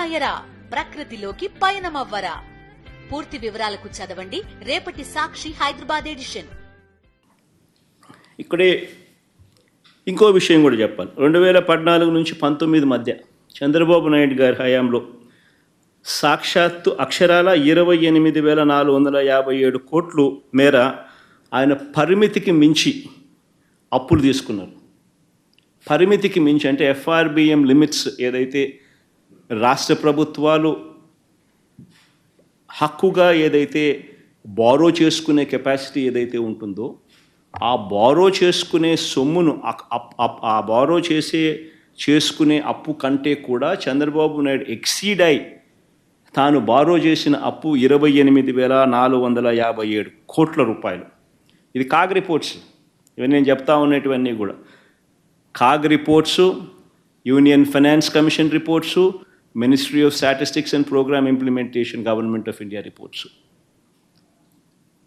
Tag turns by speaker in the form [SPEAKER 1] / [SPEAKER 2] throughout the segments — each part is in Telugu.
[SPEAKER 1] రాయరా, ప్రకృతిలోకి పయనమవ్వరా. పూర్తి వివరాలకు చదవండి రేపటి సాక్షి హైదరాబాద్ ఎడిషన్.
[SPEAKER 2] ఇక్కడే ఇంకో విషయం కూడా చెప్పాలి. 2014 నుంచి 19 మధ్య చంద్రబాబు నాయుడు గారి హయాంలో సాక్షాత్తు అక్షరాల 28,457 కోట్లు మేర ఆయన పరిమితికి మించి అప్పులు తీసుకున్నారు. పరిమితికి మించి అంటే FRBM లిమిట్స్ ఏదైతే రాష్ట్ర ప్రభుత్వాలు హక్కుగా ఏదైతే బారో చేసుకునే కెపాసిటీ ఏదైతే ఉంటుందో ఆ బారో చేసుకునే సొమ్మును ఆ బారో చేసుకునే అప్పు కంటే కూడా చంద్రబాబు నాయుడు ఎక్సీడ్ అయి తాను బారో చేసిన అప్పు 28,457 కోట్ల రూపాయలు. ఇది కాగ్ రిపోర్ట్స్. ఇవన్నీ నేను చెప్తా ఉన్నటువన్నీ కూడా CAG reports, union finance commission reports, ministry of statistics and programme implementation government of India reports.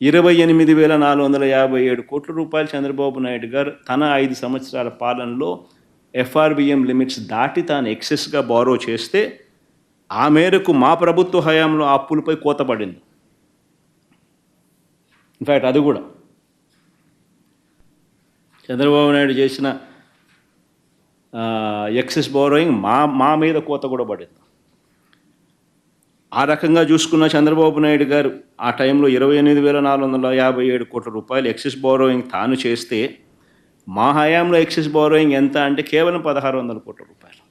[SPEAKER 2] 28,457 కోట్ల రూపాయలు చంద్రబాబు నాయుడు గారు తన 5 సంవత్సరాల పాలనలో FRBM లిమిట్స్ దాటి తాను ఎక్సెస్గా బారో చేస్తే ఆ మేరకు మా ప్రభుత్వ హయాంలో అప్పులపై కోత పడింది. ఇన్ఫ్యాక్ట్ అది కూడా చంద్రబాబు నాయుడు చేసిన ఎక్సెస్ బారోయింగ్ మా మీద కోత కూడా పడింది. ఆ రకంగా చూసుకున్న చంద్రబాబు నాయుడు గారు ఆ టైంలో 28,457 కోట్ల రూపాయలు ఎక్సెస్ బారోయింగ్ తాను చేస్తే మా హయాంలో ఎక్సెస్ బారోయింగ్ ఎంత అంటే కేవలం 1,600 కోట్ల రూపాయలు.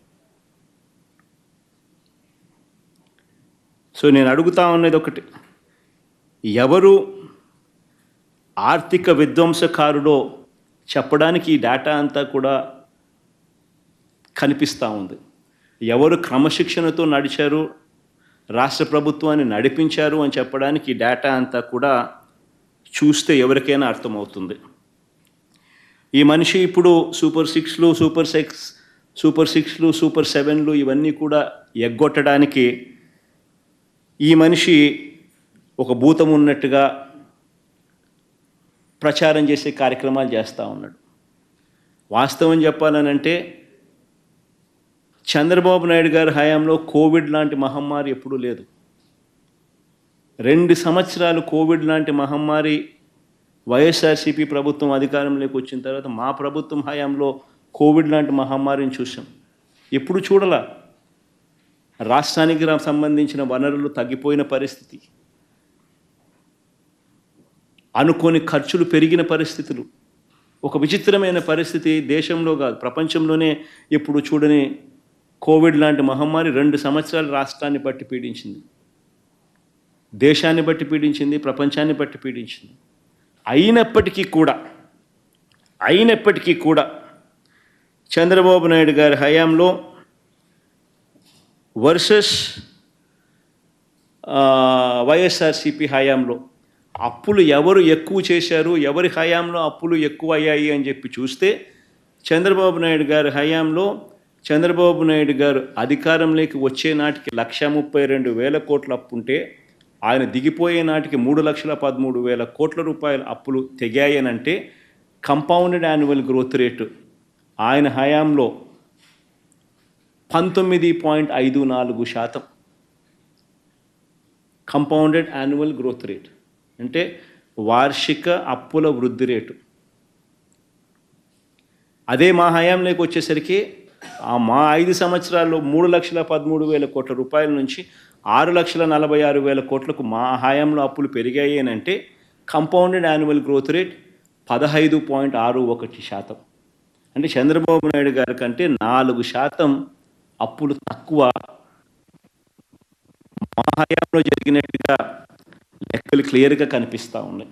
[SPEAKER 2] సో నేను అడుగుతా ఉన్నది ఒకటి, ఎవరు ఆర్థిక విధ్వంసకారుడో చెప్పడానికి ఈ డేటా అంతా కూడా కనిపిస్తూ ఉంది. ఎవరు క్రమశిక్షణతో నడిచారు, రాష్ట్ర ప్రభుత్వాన్ని నడిపించారు అని చెప్పడానికి ఈ డేటా అంతా కూడా చూస్తే ఎవరికైనా అర్థమవుతుంది. ఈ మనిషి ఇప్పుడు సూపర్ 6లు, సూపర్ 7లు ఇవన్నీ కూడా ఎగ్గొట్టడానికి ఈ మనిషి ఒక భూతం ఉన్నట్టుగా ప్రచారం చేసే కార్యక్రమాలు చేస్తూ ఉన్నాడు. వాస్తవం చెప్పాలనంటే చంద్రబాబు నాయుడు గారి హయాంలో కోవిడ్ లాంటి మహమ్మారి ఎప్పుడూ లేదు. 2 సంవత్సరాలు కోవిడ్ లాంటి మహమ్మారి వైఎస్ఆర్సీపీ ప్రభుత్వం అధికారంలోకి వచ్చిన తర్వాత మా ప్రభుత్వం హయాంలో కోవిడ్ లాంటి మహమ్మారిని చూసాం. ఎప్పుడు చూడాల. రాష్ట్రానికి సంబంధించిన వనరులు తగ్గిపోయిన పరిస్థితి, అనుకోని ఖర్చులు పెరిగిన పరిస్థితులు, ఒక విచిత్రమైన పరిస్థితి. దేశంలో కాదు ప్రపంచంలోనే ఎప్పుడు చూడని కోవిడ్ లాంటి మహమ్మారి 2 సంవత్సరాలు రాష్ట్రాన్ని బట్టి పీడించింది, దేశాన్ని బట్టి పీడించింది, ప్రపంచాన్ని బట్టి పీడించింది. అయినప్పటికీ కూడా చంద్రబాబు నాయుడు గారి హయాంలో వర్సెస్ వైఎస్ఆర్సీపీ హయాంలో అప్పులు ఎవరు ఎక్కువ చేశారు, ఎవరి హయాంలో అప్పులు ఎక్కువ అయ్యాయి అని చెప్పి చూస్తే చంద్రబాబు నాయుడు గారి హయాంలో చంద్రబాబు నాయుడు గారు అధికారంలోకి వచ్చే నాటికి 132,000 కోట్ల అప్పు ఉంటే ఆయన దిగిపోయే నాటికి 3,13,000 కోట్ల రూపాయల అప్పులు తెగాయనంటే కంపౌండెడ్ యాన్యువల్ గ్రోత్ రేటు ఆయన హయాంలో 19.54%. కంపౌండెడ్ యాన్యువల్ గ్రోత్ రేట్ అంటే వార్షిక అప్పుల వృద్ధి రేటు. అదే మా హయాంలోకి వచ్చేసరికి మా 5 సంవత్సరాల్లో 3,13,000 కోట్ల రూపాయల నుంచి 6,46,000 కోట్లకు మా హయాంలో అప్పులు పెరిగాయి అని అంటే కంపౌండెడ్ యాన్యువల్ గ్రోత్ రేట్ 15.61%. అంటే చంద్రబాబు నాయుడు గారి కంటే 4% అప్పులు తక్కువ మా హయాంలో జరిగినట్టుగా లెక్కలు క్లియర్గా కనిపిస్తూ ఉన్నాయి.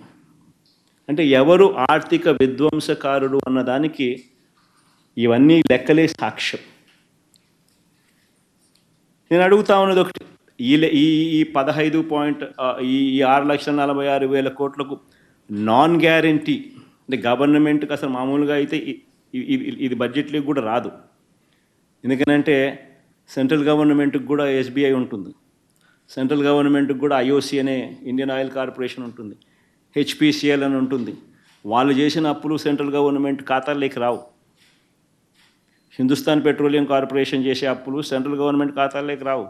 [SPEAKER 2] అంటే ఎవరు ఆర్థిక విధ్వంసకారుడు అన్నదానికి ఇవన్నీ లెక్కలే సాక్ష్యం. నేను అడుగుతా ఉన్నది ఒకటి, ఈ 6,46,000 కోట్లకు నాన్ గ్యారంటీ అంటే గవర్నమెంట్కి అసలు మామూలుగా అయితే ఇది బడ్జెట్లోకి కూడా రాదు. ఎందుకనంటే సెంట్రల్ గవర్నమెంట్కి కూడా SBI ఉంటుంది, సెంట్రల్ గవర్నమెంట్కి కూడా IOC అనే ఇండియన్ ఆయిల్ కార్పొరేషన్ ఉంటుంది, HPCL అని ఉంటుంది. వాళ్ళు చేసిన అప్పులు సెంట్రల్ గవర్నమెంట్ ఖాతాల్లోకి రావు. హిందుస్థాన్ పెట్రోలియం కార్పొరేషన్ చేసే అప్పులు సెంట్రల్ గవర్నమెంట్ ఖాతాల్లోకి రావు.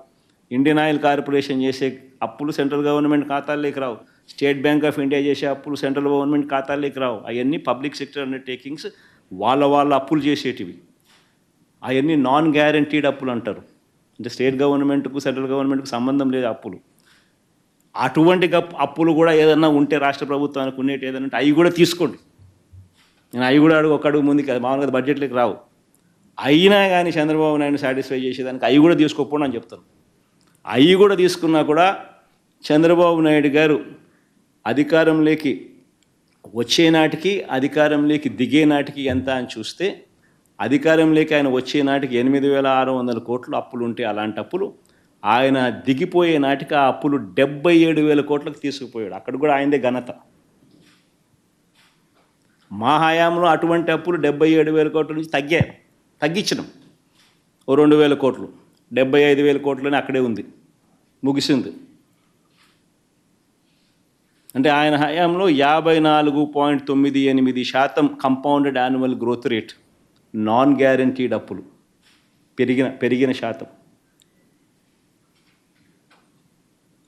[SPEAKER 2] ఇండియన్ ఆయిల్ కార్పొరేషన్ చేసే అప్పులు సెంట్రల్ గవర్నమెంట్ ఖాతాల్లోకి రావు. స్టేట్ బ్యాంక్ ఆఫ్ ఇండియా చేసే అప్పులు సెంట్రల్ గవర్నమెంట్ ఖాతాల్లోకి రావు. అవన్నీ పబ్లిక్ సెక్టర్ అండర్టేకింగ్స్ వాళ్ళ అప్పులు చేసేటివి. అవన్నీ నాన్ గ్యారంటీడ్ అప్పులు అంటారు. అంటే స్టేట్ గవర్నమెంట్కు సెంట్రల్ గవర్నమెంట్కు సంబంధం లేదు అప్పులు. అటువంటి అప్పులు కూడా ఏదన్నా ఉంటే రాష్ట్ర ప్రభుత్వానికి ఉండేటి ఏదైనా ఉంటే అవి కూడా తీసుకోండి. నేను అవి కూడా ఒక అడుగు ముందుకు మామూలుగా బడ్జెట్లోకి రావు. అయినా కానీ చంద్రబాబు నాయుడు సాటిస్ఫై చేసేదానికి అవి కూడా తీసుకోకపోండి అని చెప్తాను. అవి కూడా తీసుకున్నా కూడా చంద్రబాబు నాయుడు గారు అధికారంలోకి వచ్చే నాటికి అధికారంలోకి దిగే నాటికి ఎంత అని చూస్తే అధికారంలోకి ఆయన వచ్చే నాటికి 8,600 కోట్లు అప్పులు ఉంటే అలాంటి అప్పులు ఆయన దిగిపోయే నాటికి ఆ అప్పులు 77,000 కోట్లకు తీసుకుపోయాడు. అక్కడ కూడా ఆయనదే ఘనత. మా హయాంలో అటువంటి అప్పులు 77,000 కోట్ల నుంచి తగ్గించినాం. ఓ 2,000 కోట్లు 75,000 కోట్లని అక్కడే ఉంది, ముగిసింది. అంటే ఆయన హయాంలో 54.98% compounded annual growth rate non guaranteed అప్పులు పెరిగిన శాతం.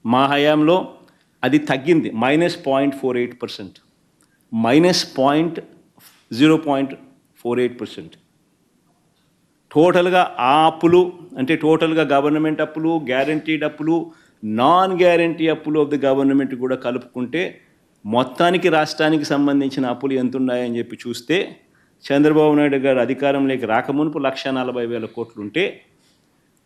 [SPEAKER 2] మా హయాంలో అది తగ్గింది -0.48%, -0.48%. టోటల్గా ఆ అప్పులు అంటే టోటల్గా గవర్నమెంట్ అప్పులు, గ్యారంటీడ్ అప్పులు, నాన్ గ్యారంటీ అప్పులు ఆఫ్ ది గవర్నమెంట్ కూడా కలుపుకుంటే మొత్తానికి రాష్ట్రానికి సంబంధించిన అప్పులు ఎంత ఉన్నాయని చెప్పి చూస్తే చంద్రబాబు నాయుడు గారు అధికారంలోకి రాకమునుపు 1,40,000 కోట్లు ఉంటే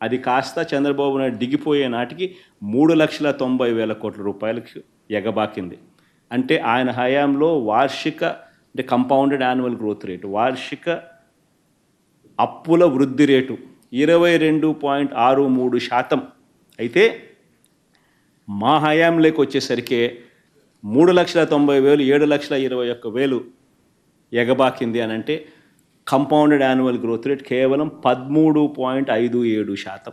[SPEAKER 2] అది కాస్త చంద్రబాబు నాయుడు దిగిపోయే నాటికి 3,90,000 కోట్ల రూపాయలకి ఎగబాకింది. అంటే ఆయన హయాంలో వార్షిక అంటే కంపౌండెడ్ యాన్యువల్ గ్రోత్ రేటు, వార్షిక అప్పుల వృద్ధి రేటు 22.63%. అయితే మా హయాంలోకి వచ్చేసరికి 3,90,000, 7,21,000 ఎగబాకింది అని అంటే కంపౌండెడ్ యాన్యువల్ గ్రోత్ రేట్ కేవలం 13.57%.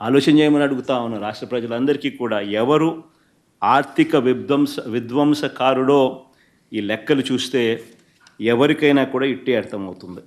[SPEAKER 2] ఆలోచన చేయమని అడుగుతా ఉన్నాను రాష్ట్ర ప్రజలందరికీ కూడా. ఎవరు ఆర్థిక విధ్వంసకారుడో ఈ లెక్కలు చూస్తే ఎవరికైనా కూడా ఇట్టే అర్థమవుతుంది.